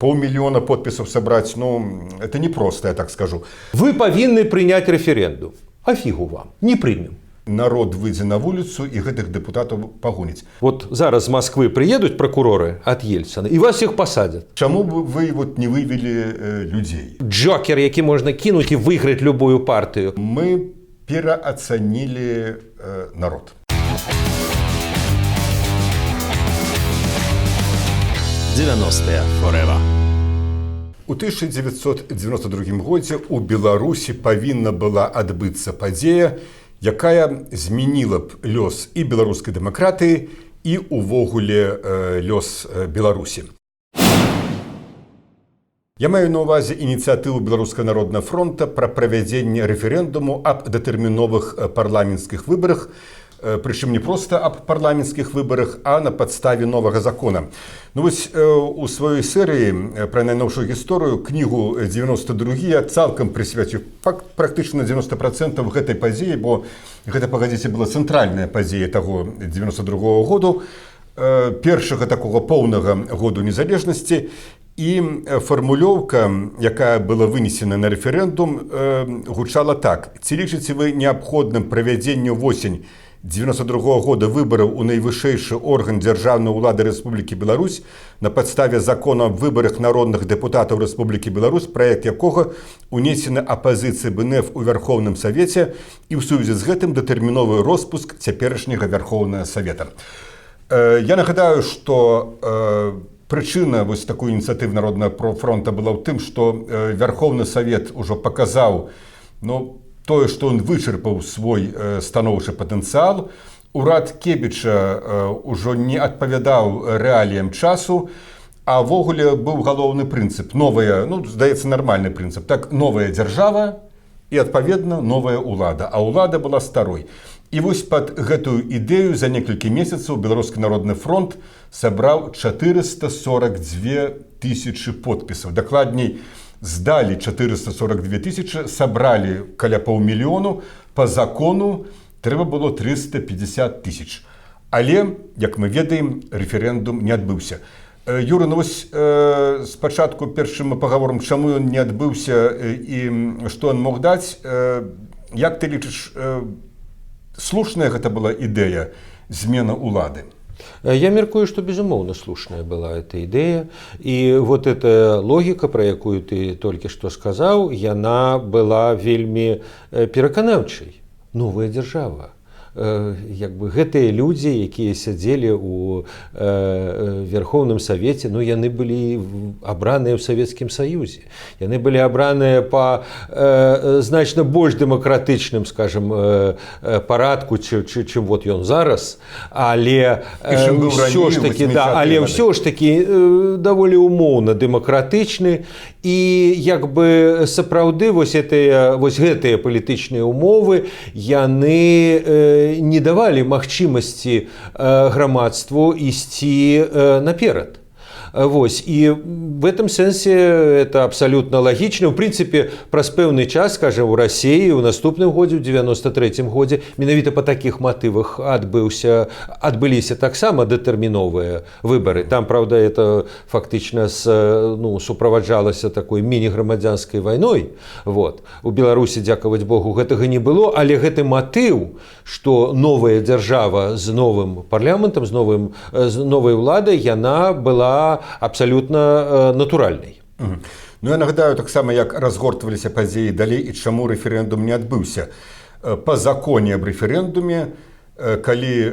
Полмиллиона подписов собрать, ну, это непросто, я так скажу. Вы повинны принять референдум. А фигу вам, не примем. Народ выйдзе на вуліцу і гэтых дэпутатаў пагоніць. Вот зараз з Москвы приедут прокуроры от Ельцина и вас всех посадят. Чаму бы вы вот не вывели людей? Джокер, який можна кинуть и выиграть любую партию. Мы переоценили народ. У 1992 годзе ў Беларусі павінна была адбыцца падзея, якая змяніла б лёс і беларускай дэмакратыі, і увогуле лёс Беларусі. Я маю на ўвазе ініцыятыву Беларускага народнага фронта пра правядзенне рэферэндуму аб датэрміновых парламенцкіх выбарах, прычым не проста аб парламенцкіх выбарах, а на падставе новага закона. Ну вось у сваёй серыі пра найноўшую гісторыю кнігу 92 я цалкам прысвяціў практычна 90% гэтай падзеі, бо гэта, пагадзіце, была цэнтральная падзея таго 92 году, першага такога поўнага году незалежнасці. І фармулёўка, якая была вынесена на рэферэндум, гучала так: ці лічыце вы неабходным правядзенню восень 92 года выбараў у найвышэйшы орган дзяржаўнай улады Рэспублікі Беларусь на падставе закона аб выбарах народных дэпутатаў Рэспублікі Беларусь, праект якога унесены апазіцыяй БНФ у Вярхоўным Савеце і ў сувязі з гэтым датэрміновы роспуск цяперашняга Вярхоўнага Савета. Я нагадаю, што прычына вось такой ініцыятывы Народнага фронта была ў тым, што Вярхоўны Савет ужо паказаў, тое, што ён вычарпаў свой станоўчы патэнцыял. Урад Кебіча ўжо не адпавядаў рэаліям часу, а ўвогуле быў галоўны прынцып, новая, здаецца, нармальны прынцып, так, новая дзяржава і, адпаведна, новая ўлада, а ўлада была старой. І вось пад гэтую ідэю за некалькі месяцаў Беларускі народны фронт сабраў 442 тысячы подпісаў. Дакладней, здалі 442 тысячы, сабралі каля паўмільёну, па закону трэба было 350 тысяч. Але, як мы ведаем, рэферэндум не адбыўся. Юра, вось спачатку першым мы пагаворым, чаму ён не адбыўся і што ён мог даць. Як ты лічыш, слушная гэта была ідэя змена улады? Я меркую, что безумоўно слушная была эта идея. И вот эта логика, про якую ты только что сказал, яна была вельми пераканаўчай. Новая держава. Гэтыя людзі, якія сядзелі ў Верхоўным Савеце, яны былі абраныя ў Савецкім Саюзе. Яны былі абраныя па значна больш дэмакратычным, скажем, парадку, чым вот ён зараз, але ўсё ж такі даволі умоўна дэмакратычны. І сапраўды вось гэтыя палітычныя умовы яны не давалі магчымасці грамадству ісці наперад. И в этом сенсе это абсолютно логично. В принципе, праз пэўны час, скажем, у России у наступным годзе, у 93-м годзе, менавіта по таких мотивах адбыліся таксама датэрміновыя выборы. Там, правда, это фактично суправаджалася такой мини-грамадзянскай вайной. У Беларусі, дзякаваць Богу, гэтага не было, але гэты мотыў, что новая дзяржава з новым парламентам, з новай уладай, яна была абсолютно натуральнай. Я нагадаю таксама, як разгортваліся падзеі далей і чаму рэферэндум не адбыўся. Па законе аб рэферэндуме, калі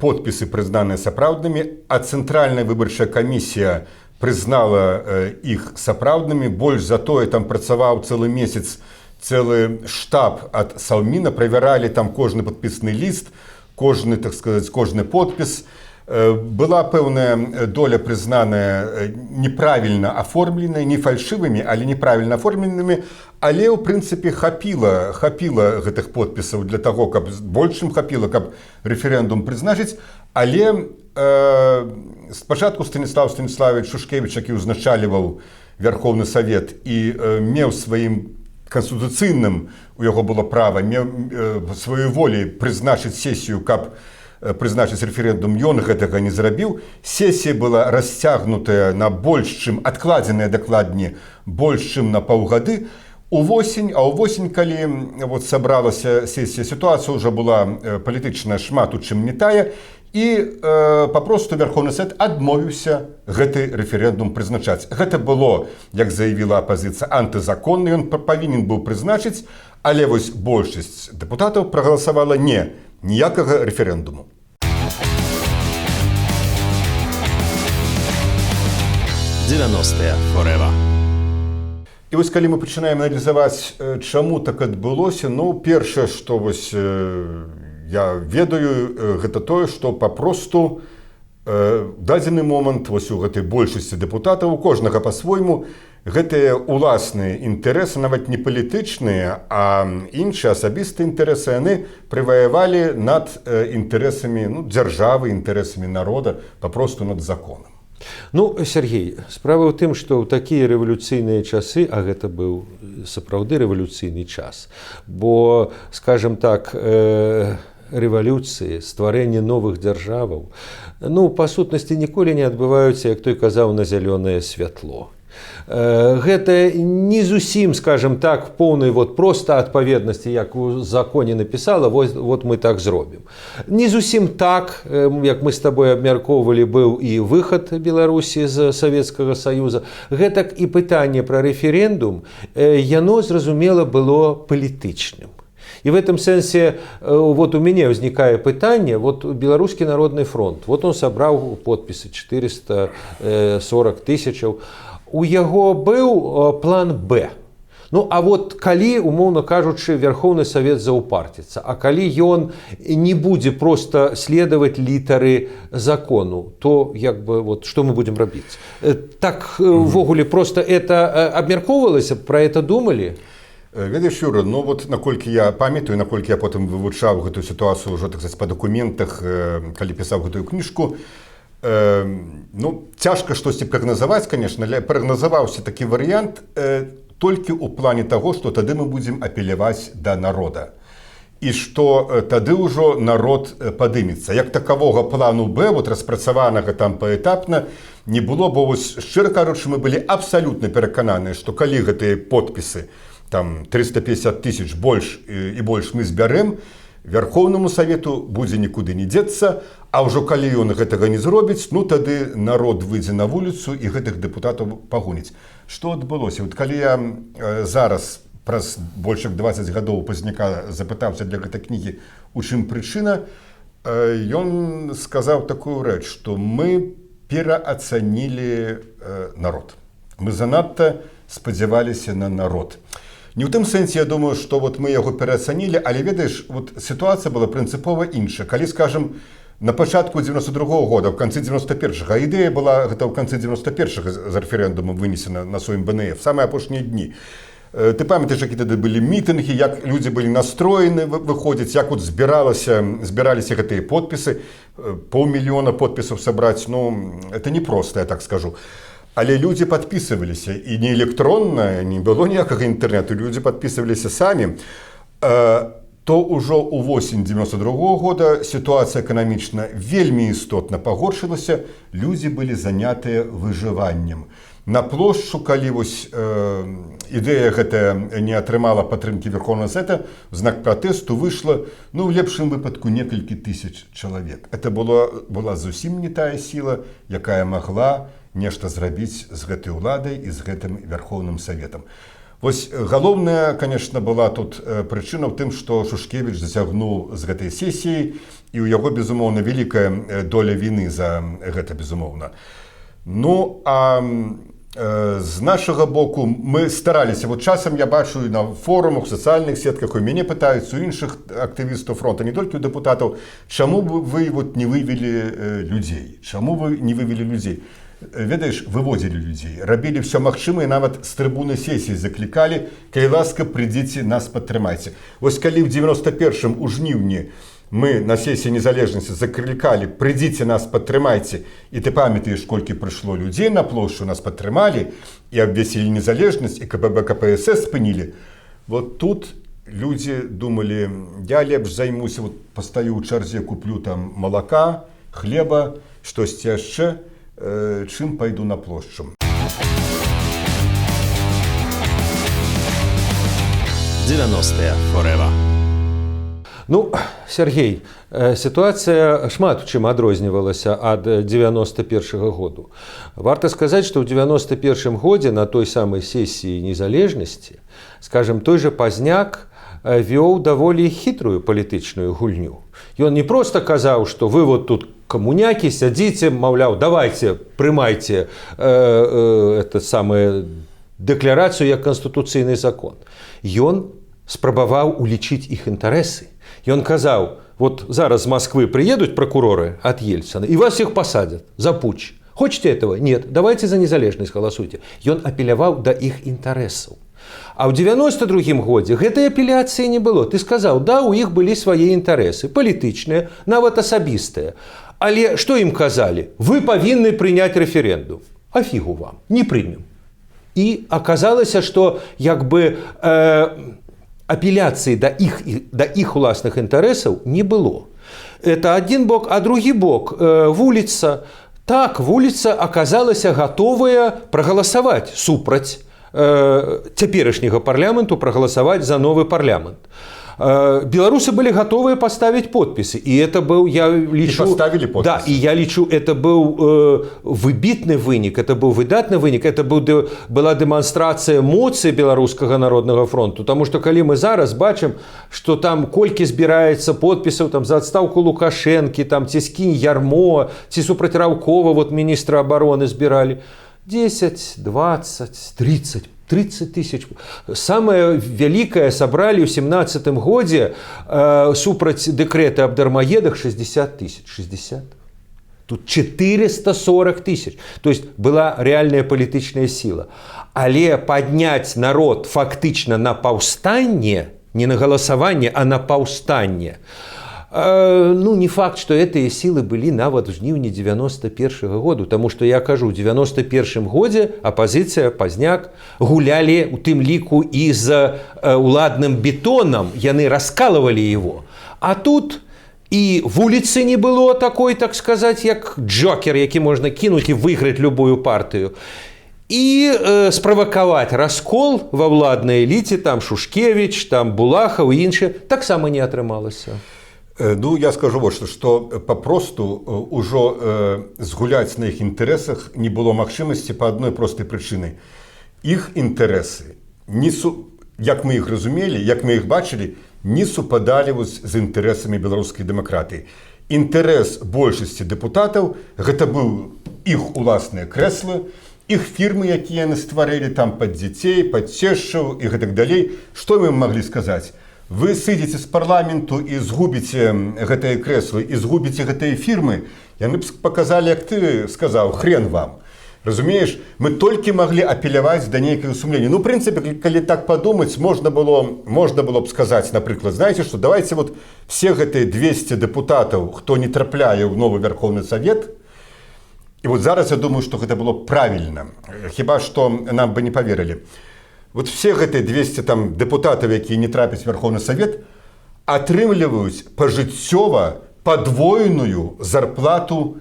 подпісы прызнаныя сапраўднымі, а Цэнтральная выбарчая камісія прызнала іх сапраўднымі, больш за тое, там працаваў цэлы месяц цэлы штаб ад Саўміна, правяралі там кожны падпісны ліст, кожны подпіс. Была пэўная доля прызнаная неправільна аформленая, не фальшывымі, але неправільна аформленымі, але ў прынцыпе хапіла гэтых подпісаў для таго, каб большым хапіла, каб рэферэндум прызначыць. Але спачатку Станіслав Станіславович Шушкевіч, які ўзначальваў Вярхоўны Савет і меў сваім канстытуцыйным, у яго было права, меў сваёй волі прызначыць сесію, каб прызначыць рэферэндум, ён гэтага не зрабіў. Сесія была расцягнутая на больш, чым адкладзеная дакладней, больш, чым на паўгады. Увосень, калі вот сабралася сесія, сітуацыя ўжо была палітычная шмат у чым не тая, і папросту Верховны Совет адмовіўся гэты рэферэндум прызначаць. Гэта было, як заявіла апазіцыя, антызаконны, ён павінен быў прызначыць, але вось большасць дэпутатаў прагаласавала не, ніякага рэферэндуму. Forever. І вось калі мы пачынаем аналізаваць, чаму так адбылося, ну, першае, што вось я ведаю, гэта тое, што папросту дадзены момант вось у гэтай большасці дэпутатаў, у кожнага па-свойму, гэтыя уласныя інтарэсы, нават не палітычныя, а іншыя асабістыя інтарэсы, яны прываявалі над інтарэсамі дзяржавы, інтарэсамі народа, папросту над законам. Ну, Сергей, справа ў тым, што ў такія рэвалюцыйныя часы, а гэта быў сапраўды рэвалюцыйны час, бо, скажем так, рэвалюцыі, стварэнне новых дзяржаваў, ну, па сутнасці ніколі не адбываюцца, як той казаў, на зялёнае святло. Гэта не зусім, скажем так, поўнай вот проста адпаведнасці, як у законе напісала, вот мы так зробім. Не зусім так, як мы з табой абмяркоўвалі, быў і выхад Беларусі з Савецкага Саюза. Гэтак і пытанне пра рэферэндум, яно, зразумела, было палітычным. И в этом сенсе вот у меня возникает пытание, вот Белорусский народный фронт, вот он собрал подписи 440 тысяч, у яго быў план Б. Ну, а вот калі, умоўна кажучы, Верховны Совет заўпарціцца, а калі ён не будзе просто следаваць літары закону, то як бы вот што мы будзем рабіць? Так ввогуле просто это абмяркоўвалася, пра это думалі? Ведаеш, Юра, ну вот наколькі я памятаю, наколькі я потым вывучаў гэтую сітуацыю ўжо, так сказаць, па дакументах, калі пісаў гэтую кніжку, ну, цяжка штосьці прагназаваць, конечно, але прагназаваўся такі варыянт толькі ў плане таго, што тады мы будзем апеляваць да народа. І што тады ўжо народ падымецца. Як такавога плану Б, вот распрацаванага там паэтапна, не было, бо вось, шчыра кажучы, мы былі абсалютна перакананыя, што калі гэтыя подпісы, там 350 тысяч больш і больш мы збярэм, Верховнаму Совету будзе нікуды не дзецца, а ўжо калі ён гэтага не зробіць, ну тады народ выйдзе на вуліцу і гэтых дэпутатаў пагоніць. Што адбылося? Вот калі я зараз праз больш як 20 гадоў пазняка запытаўся для гэтай кнігі, у чым прычына, ён сказаў такую рэч, што мы пераацанілі народ. Мы занадта спадзяваліся на народ. Не ў тым сэнсе, я думаю, што вот мы яго пераацанілі, але ведаеш, вот сітуацыя была прынцыпова іншая. Калі, скажем, на пачатку 92-го года, в канцы 91-го, а ідэя была гэта ў канцы 91-го з рэферэндуму вынесена на сваім БНФ, самыя апошнія дні. Ты памятаеш, які тады былі мітынгі, як людзі былі настроены выходзіць, як вот збіраліся гэтыя подпісы, 500 000 подпісаў сабраць, ну, это не проста, я так скажу. Але людзі падпісываліся, і не электронна, не было ніякага інтэрнэту, людзі падпісываліся самі. То ўжо ў восень 92-го года сітуацыя эканамічна вельмі істотна пагоршылася, людзі былі занятыя выжываннем. На плошчу, калі вось ідэя гэтая не атрымала падтрымкі Верховнага Совета, в знак пратэсту выйшла, ну, в лепшым выпадку некалькі тысяч чалавек. Это была зусім не тая сіла, якая магла нешта зрабіць з гэтай уладай і з гэтым Верховным Советам. Вось галоўная, конечно, была тут прычына ў тым, што Шушкевіч зацягнуў з гэтай сесіі, і ў яго, безумоўна, вялікая доля віны за гэта, безумоўна. Ну, а з нашага боку мы стараліся, вот часам я бачу на форумах, сацыяльных сетках, у мяне пытаюцца у іншых актывістаў фронта, не толькі у дэпутатаў, чаму вы вот не вывелі людзей? Чаму вы не вывелі людзей? Ведаеш, выводзілі людзей, рабілі ўсё магчымае, нават з трыбуны сесіі заклікалі, калі ласка, прыйдзіце, нас падтрымайце. Вось калі ў 91-м у жніўні мы на сесіі незалежнасці заклікалі, прыйдзіце, нас падтрымайце, і ты памятаеш, колькі прыйшло людзей на плошчу, нас падтрымалі, і абвясілі незалежнасць, і КПБ, КПСС спынілі. Вот тут Людзі думалі, я лепш займуся, вот, пастаю ў чарзе, куплю там малака, хлеба, штосьці яшчэ, чым пайду на плошчу. 90-е forever. Ну, Сергей, сітуацыя шмат у чым адрознівалася ад 91-го году. Варта сказаць, што ў 91-м годзе на той самай сесіі незалежнасці, скажем, той же Пазняк вёў даволі хітрую палітычную гульню. Ён не проста казаў, што вы вот тут камунякі сядзіце, маўляў, давайте, прымайце дэкларацыю як канстытуцыйны закон. Ён спрабаваў улічыць іх інтарэсы. Ён казаў, вот зараз з Москвы приедут прокуроры от Ельцина, и вас всех посадят за путч. Хочете этого? Нет. Давайте за незалежность голосуйте. Ён апеляваў да іх інтарэсаў. А ў 92-м годзе гэтай апеляцыі не было. Ты сказаў, да, у іх былі свае інтарэсы, палітычныя, нават асабістыя. Але што ім казалі? Вы павінны прыняць рэферэндум. А фігу вам, не прымем. І аказалася, што як бы апеляцыі да іх уласных інтарэсаў не было. Это один бок, а другі бок вуліца. Так, вуліца аказалася гатовая прагаласаваць супраць цяперашняга парламенту, прагаласаваць за новы парламент. Беларусы были готовы поставить подписи. И это был, я лічу... И поставили подписи. Да, и я лічу, это был выбітны вынік, это был выдатны вынік, это была дэманстрацыя моцы Беларускага народнага фронту. Потому что, калі мы зараз бачым, что там колькі збіраецца подпісаў там, за адстаўку Лукашэнкі, там, ці скінь Ярмо, ці супраць Раўкова, вот министра обороны збіралі. 10, 20, 30 тысяч. Самое великое собрали в 17 году супраць дэкрэта аб дармаедах 60 тысяч. 60. Тут 440 тысяч. То есть была реальная политическая сила. Але поднять народ фактично на паўстанне, не на голосование, а на паўстанне, ну, не факт, что этыя силы были нават в жніўні 91-го году, потому что я кажу, в 91-м годзе оппозиция, Пазняк гулялі у тым ліку і з уладным бетоном, яны раскалывали его. А тут и вуліцы не было такой, так сказать, як джокер, які можна кинуть и выиграть любую партию. И спровоковать раскол во ўладнай эліце, там Шушкевич, там Булахаў и іншыя, таксама не атрымалася. Ну, я скажу вот что попросту ўжо згуляць на іх інтарэсах не было магчымасці па адной простай прычыны. Іх інтарэсы, як мы іх разумелі, як мы іх бачылі, не супадалі з інтарэсамі беларускай дэмакратыі. Інтарэс большасці дэпутатаў гэта быў іх уласныя крэслы, іх фірмы, якія яны стварылі там пад дзяцей, пад цешчаў і гэтак далей. Што мы ім маглі сказаць? Вы сыдзеце з парламенту і згубіце гэтыя крэслы, і згубіце гэтыя фірмы, яны б паказалі, як ты сказаў, хрен вам. Разумееш, мы толькі маглі апеляваць да нейкае сумленне. Ну, в прынцыпе, калі так падумаць, можна было б сказаць, напрыклад, знаеце, што давайте вот все гэтыя 200 дэпутатаў, хто не трапляе ў новы Верховны Савет, і вот зараз я думаю, што гэта было правільна. Хіба што нам бы не паверылі. Вот все гэтыя 200 там дэпутатаў, якія не трапяць в Верховны Савет, атрымліваюць пажыццёва падвоеную зарплату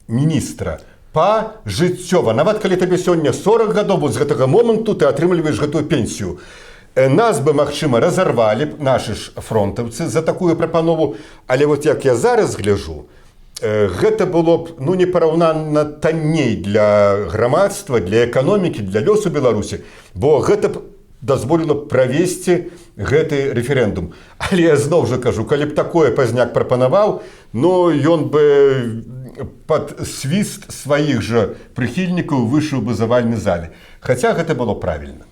міністра. Пажыццёва. Нават калі табе сёння 40 гадоў, з гэтага моманту ты атрымліваеш гэтую пенсію. Нас бы, магчыма, разарвалі нашы ж фронтаўцы за такую прапанову, але вот як я зараз гляжу, гэта было б непараўнанна танней для грамадства, для эканомікі, для лёсу Беларусі, бо гэта б дазволіла правесці гэты рэферэндум. Але я зноў жа кажу, калі б такое Пазняк прапанаваў, ён бы пад свіст сваіх жа прыхільнікаў выйшаў бы за вальны зале. Хаця гэта было правільна.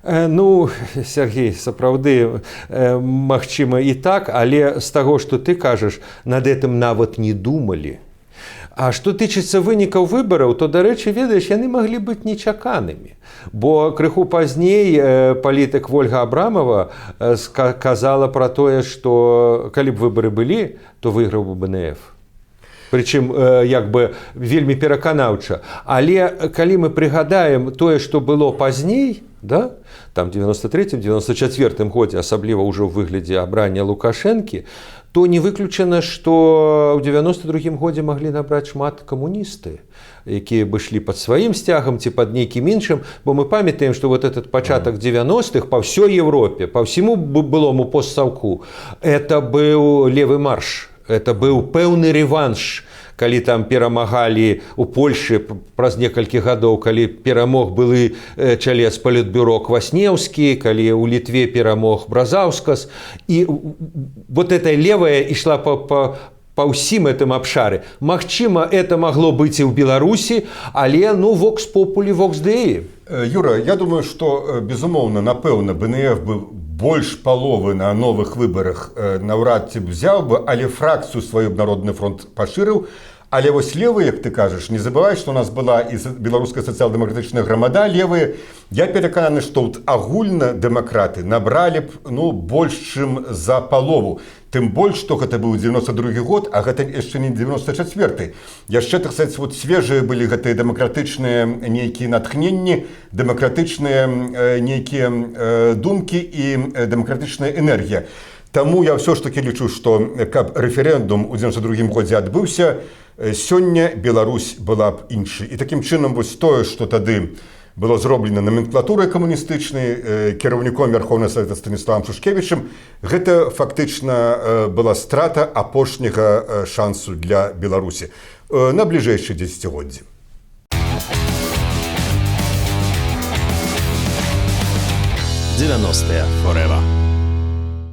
Ну, Сергей, сапраўды, магчыма і так, але з таго, што ты кажаш, над гэтым нават не думалі. А што тычыцца вынікаў выбараў, то, дарэчы, ведаеш, яны маглі быць нечаканымі. Бо крыху пазней палітык Вольга Абрамова казала пра тое, што калі б выбары былі, то выйграў бы БНФ. прычым як бы вельмі пераканаўча. Але калі мы прыгадаем тое, што было пазней, да? Там 93-94 годзе, асабліва ўжо ў выглядзе абрання Лукашэнкі, то не выключана, што ў 92 годзе маглі набраць шмат камуністы, якія бы ішлі пад сваім сцягам ці пад нейкім іншым, бо мы памятаем, што вот этот пачатак 90-х па ўсёй Европе, па ўсяму былому постсаўку, это быў левы марш, это быў пэўны рэванш, калі там перамагалі ў Польшы праз некалькі гадоў, калі перамог былы чалец палітбюро Кваснеўскі, калі ў Літве перамог Бразаўскас. І вот эта левая ішла па ўсім гэтым абшары. Магчыма, это магло быць і ў Беларусі, але вокс популі, вокс дэі. Юра, я думаю, што, безумоўна, напэўна, БНФ бы больш паловы на новых выбарах наўрад ці б взяў бы, але фракцыю сваю Народны фронт пашырыў. Але вось левыя, як ты кажаш, не забывай, што у нас была і беларуская сацыял-дэмакратычная грамада левыя. Я перакананы, што агульна дэмакраты набралі б больш, чым за палову. Тым больш, што гэта быў 92 год, а гэта яшчэ не 94. Яшчэ, так сказаць, свежыя былі гэтыя дэмакратычныя нейкія натхненні, дэмакратычныя нейкія думкі і дэмакратычная энергія. Таму я ўсё ж такі лічу, што каб рэферэндум у 92 годзе адбыўся, сёння Беларусь была б іншай. І такім чынам вось тое, што тады было зроблена номенклатурай камуністычнай, кіраўніком Верховнага Савета Станіславам Шушкевічам, гэта фактычна была страта апошняга шансу для Беларусі на бліжэйшыя дзесяцігоддзі. Forever.